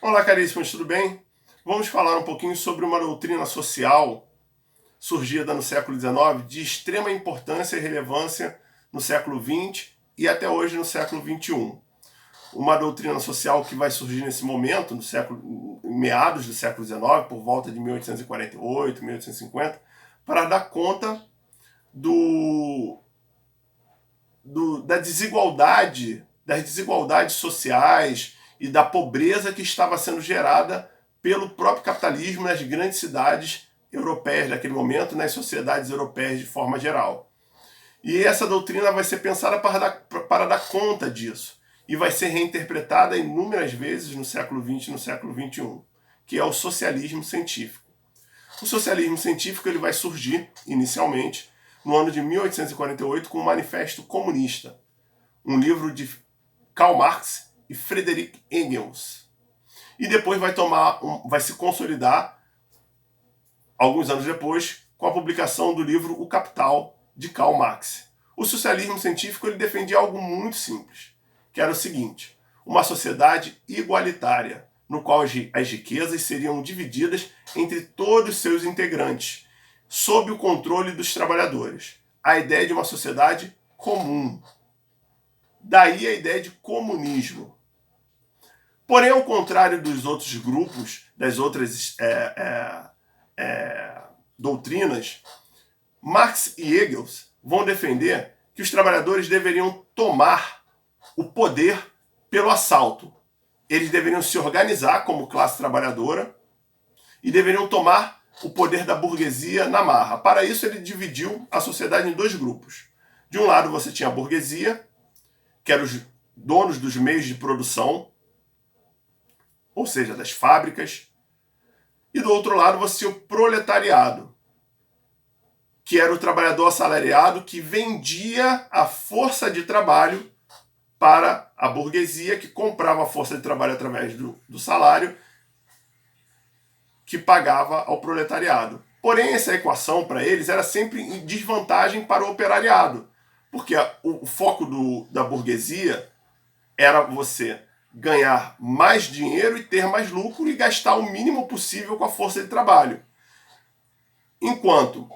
Olá, caríssimos, tudo bem? Vamos falar um pouquinho sobre uma doutrina social surgida no século XIX de extrema importância e relevância no século XX e até hoje no século XXI. Uma doutrina social que vai surgir nesse momento, no século, meados do século XIX, por volta de 1848, 1850, para dar conta do, da desigualdade, das desigualdades sociais e da pobreza que estava sendo gerada pelo próprio capitalismo nas grandes cidades europeias daquele momento, nas sociedades europeias de forma geral. E essa doutrina vai ser pensada para dar conta disso e vai ser reinterpretada inúmeras vezes no século XX e no século XXI, que é o socialismo científico. O socialismo científico ele vai surgir, inicialmente, no ano de 1848 com o Manifesto Comunista, um livro de Karl Marx e Friedrich Engels. E depois vai se consolidar, alguns anos depois, com a publicação do livro O Capital, de Karl Marx. O socialismo científico ele defendia algo muito simples, que era o seguinte: uma sociedade igualitária, no qual as riquezas seriam divididas entre todos os seus integrantes, sob o controle dos trabalhadores. A ideia de uma sociedade comum. Daí a ideia de comunismo. Porém, ao contrário dos outros grupos, das outras doutrinas, Marx e Engels vão defender que os trabalhadores deveriam tomar o poder pelo assalto. Eles deveriam se organizar como classe trabalhadora e deveriam tomar o poder da burguesia na marra. Para isso, ele dividiu a sociedade em dois grupos. De um lado, você tinha a burguesia, que eram os donos dos meios de produção, ou seja, das fábricas, e do outro lado você tinha o proletariado, que era o trabalhador assalariado que vendia a força de trabalho para a burguesia, que comprava a força de trabalho através do salário, que pagava ao proletariado. Porém, essa equação para eles era sempre em desvantagem para o operariado, porque o foco da burguesia era você ganhar mais dinheiro e ter mais lucro e gastar o mínimo possível com a força de trabalho. Enquanto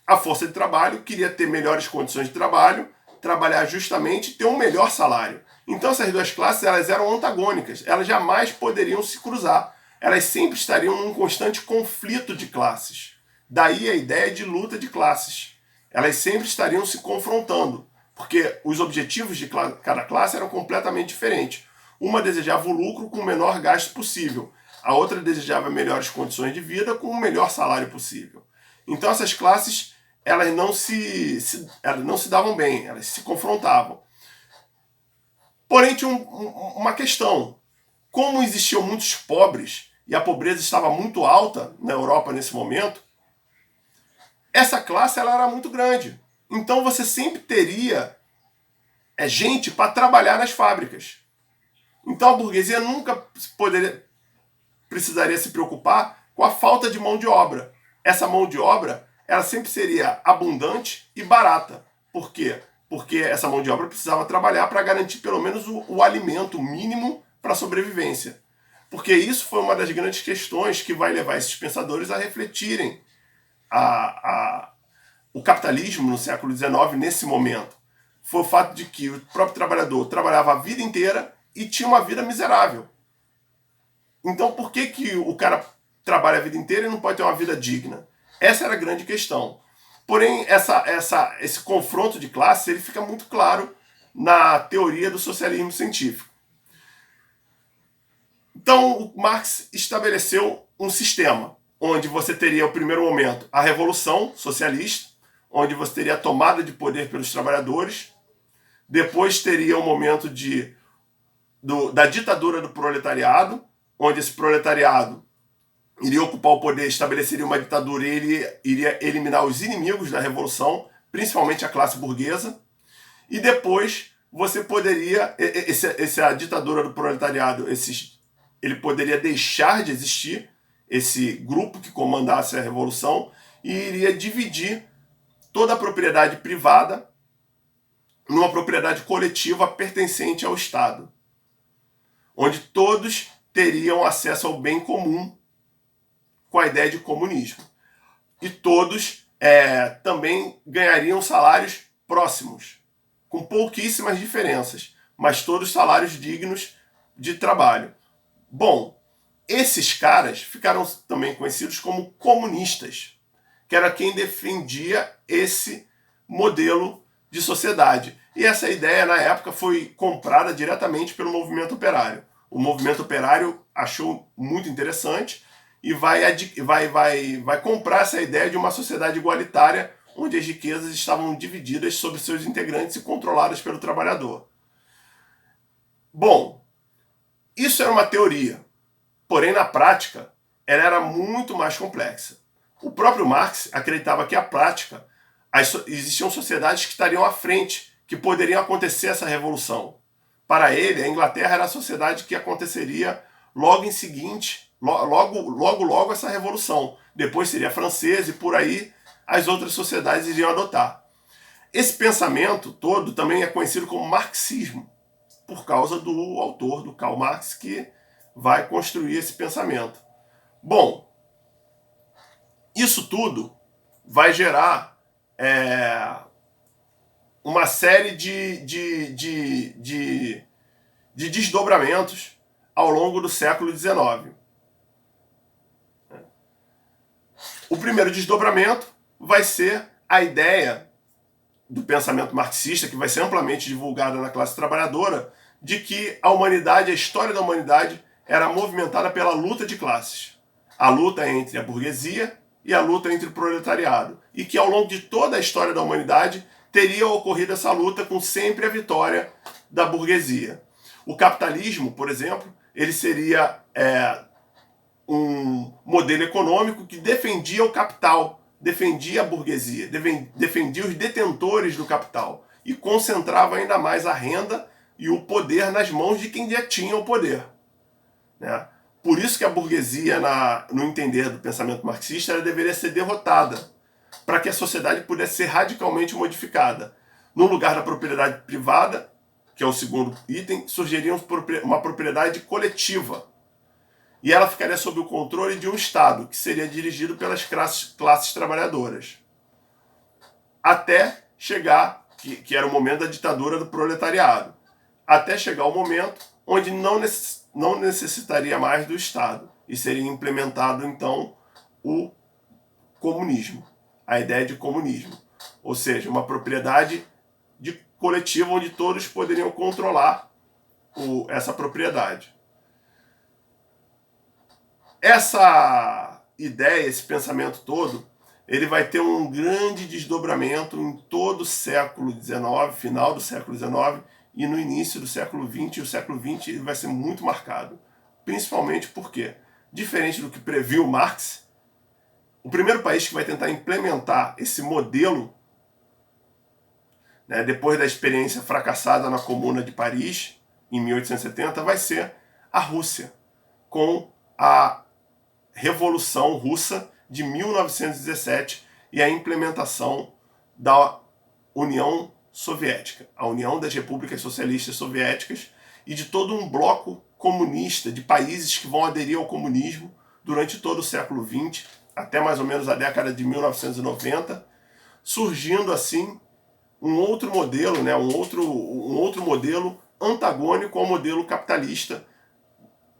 a força de trabalho queria ter melhores condições de trabalho, trabalhar justamente e ter um melhor salário. Então essas duas classes elas eram antagônicas, elas jamais poderiam se cruzar. Elas sempre estariam num constante conflito de classes. Daí a ideia de luta de classes. Elas sempre estariam se confrontando, porque os objetivos de cada classe eram completamente diferentes. Uma desejava o lucro com o menor gasto possível, a outra desejava melhores condições de vida com o melhor salário possível. Então essas classes elas elas não se davam bem, elas se confrontavam. Porém tinha uma questão: como existiam muitos pobres e a pobreza estava muito alta na Europa nesse momento, essa classe ela era muito grande. Então você sempre teria gente para trabalhar nas fábricas. Então a burguesia nunca precisaria se preocupar com a falta de mão de obra. Essa mão de obra ela sempre seria abundante e barata. Por quê? Porque essa mão de obra precisava trabalhar para garantir pelo menos o alimento mínimo para a sobrevivência. Porque isso foi uma das grandes questões que vai levar esses pensadores a refletirem o capitalismo no século XIX nesse momento. Foi o fato de que o próprio trabalhador trabalhava a vida inteira e tinha uma vida miserável. Então por que o cara trabalha a vida inteira e não pode ter uma vida digna? Essa era a grande questão. Porém, esse confronto de classes ele fica muito claro na teoria do socialismo científico. Então, o Marx estabeleceu um sistema onde você teria, o primeiro momento, a Revolução Socialista, onde você teria a tomada de poder pelos trabalhadores. Depois teria o momento da ditadura do proletariado, onde esse proletariado iria ocupar o poder, estabeleceria uma ditadura e ele iria eliminar os inimigos da revolução, principalmente a classe burguesa. E depois você poderia, essa ditadura do proletariado, ele poderia deixar de existir, esse grupo que comandasse a revolução, e iria dividir toda a propriedade privada numa propriedade coletiva pertencente ao Estado, onde todos teriam acesso ao bem comum com a ideia de comunismo. E todos também ganhariam salários próximos, com pouquíssimas diferenças, mas todos salários dignos de trabalho. Bom, esses caras ficaram também conhecidos como comunistas, que era quem defendia esse modelo de sociedade. E essa ideia, na época, foi comprada diretamente pelo movimento operário. O movimento operário achou muito interessante e vai comprar essa ideia de uma sociedade igualitária, onde as riquezas estavam divididas sobre seus integrantes e controladas pelo trabalhador. Bom, isso era uma teoria, porém na prática ela era muito mais complexa. O próprio Marx acreditava que a prática existiam sociedades que estariam à frente, que poderiam acontecer essa revolução. Para ele, a Inglaterra era a sociedade que aconteceria logo em seguinte, logo essa revolução. Depois seria a francesa e por aí as outras sociedades iriam adotar. Esse pensamento todo também é conhecido como marxismo, por causa do autor, do Karl Marx, que vai construir esse pensamento. Bom, isso tudo vai gerar uma série de desdobramentos ao longo do século XIX. O primeiro desdobramento vai ser a ideia do pensamento marxista, que vai ser amplamente divulgada na classe trabalhadora, de que a humanidade, a história da humanidade, era movimentada pela luta de classes. A luta entre a burguesia e a luta entre o proletariado. E que ao longo de toda a história da humanidade teria ocorrido essa luta com sempre a vitória da burguesia. O capitalismo, por exemplo, ele seria um modelo econômico que defendia o capital, defendia a burguesia, defendia os detentores do capital e concentrava ainda mais a renda e o poder nas mãos de quem já tinha o poder. Né? Por isso que a burguesia, no entender do pensamento marxista, ela deveria ser derrotada, para que a sociedade pudesse ser radicalmente modificada. No lugar da propriedade privada, que é o segundo item, surgiria uma propriedade coletiva. E ela ficaria sob o controle de um Estado, que seria dirigido pelas classes trabalhadoras. Até chegar, que era o momento da ditadura do proletariado, até chegar o momento onde não necessitaria mais do Estado, e seria implementado, então, o comunismo, a ideia de comunismo. Ou seja, uma propriedade coletiva onde todos poderiam controlar essa propriedade. Essa ideia, esse pensamento todo, ele vai ter um grande desdobramento em todo o século XIX, final do século XIX e no início do século XX. E o século XX ele vai ser muito marcado, principalmente porque, diferente do que previu Marx, o primeiro país que vai tentar implementar esse modelo, né, depois da experiência fracassada na Comuna de Paris, em 1870, vai ser a Rússia, com a Revolução Russa de 1917 e a implementação da União Soviética, a União das Repúblicas Socialistas Soviéticas, e de todo um bloco comunista de países que vão aderir ao comunismo durante todo o século XX, até mais ou menos a década de 1990, surgindo assim um outro modelo, né, um outro modelo antagônico ao modelo capitalista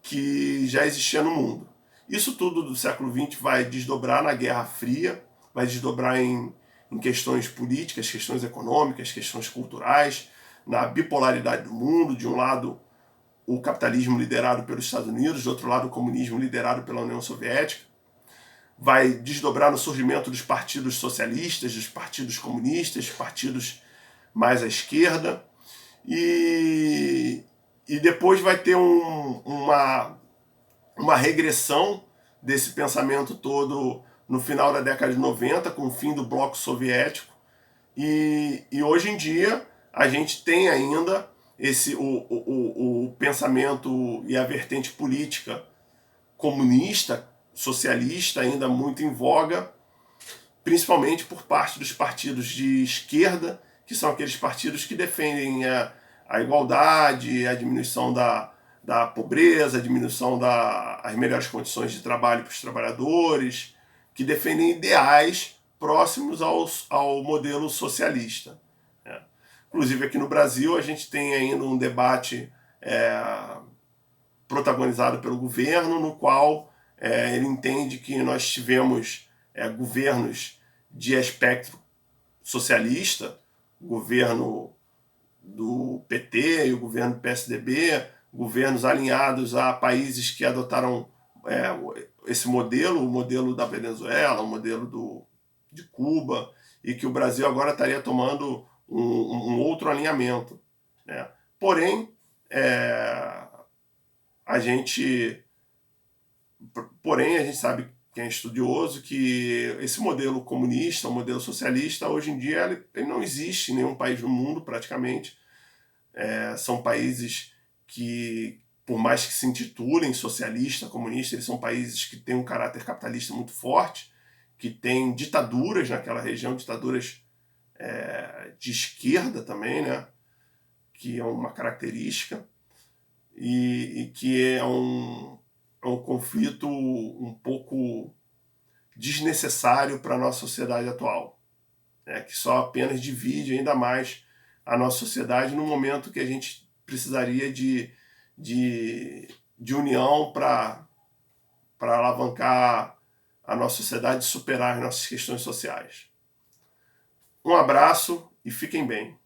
que já existia no mundo. Isso tudo do século XX vai desdobrar na Guerra Fria, vai desdobrar em questões políticas, questões econômicas, questões culturais, na bipolaridade do mundo. De um lado, o capitalismo liderado pelos Estados Unidos, do outro lado, o comunismo liderado pela União Soviética. Vai desdobrar no surgimento dos partidos socialistas, dos partidos comunistas, partidos mais à esquerda. E depois vai ter uma regressão desse pensamento todo no final da década de 90, com o fim do bloco soviético. E hoje em dia a gente tem ainda o pensamento e a vertente política comunista, socialista, ainda muito em voga, principalmente por parte dos partidos de esquerda, que são aqueles partidos que defendem a igualdade, a diminuição da da pobreza, a diminuição das melhores condições de trabalho para os trabalhadores, que defendem ideais próximos ao modelo socialista. Né? Inclusive aqui no Brasil a gente tem ainda um debate protagonizado pelo governo, no qual ele entende que nós tivemos governos de espectro socialista, o governo do PT e o governo do PSDB, governos alinhados a países que adotaram esse modelo, o modelo da Venezuela, o modelo de Cuba, e que o Brasil agora estaria tomando um outro alinhamento. Né? Porém, a gente sabe, quem é estudioso, que esse modelo comunista, o modelo socialista, hoje em dia ele não existe em nenhum país do mundo praticamente. São países que, por mais que se intitulem socialista, comunista, eles são países que têm um caráter capitalista muito forte, que têm ditaduras naquela região, ditaduras de esquerda também, né? Que é uma característica, e que é um conflito um pouco desnecessário para a nossa sociedade atual, né? Que só apenas divide ainda mais a nossa sociedade no momento que a gente precisaria de união para alavancar a nossa sociedade e superar as nossas questões sociais. Um abraço e fiquem bem.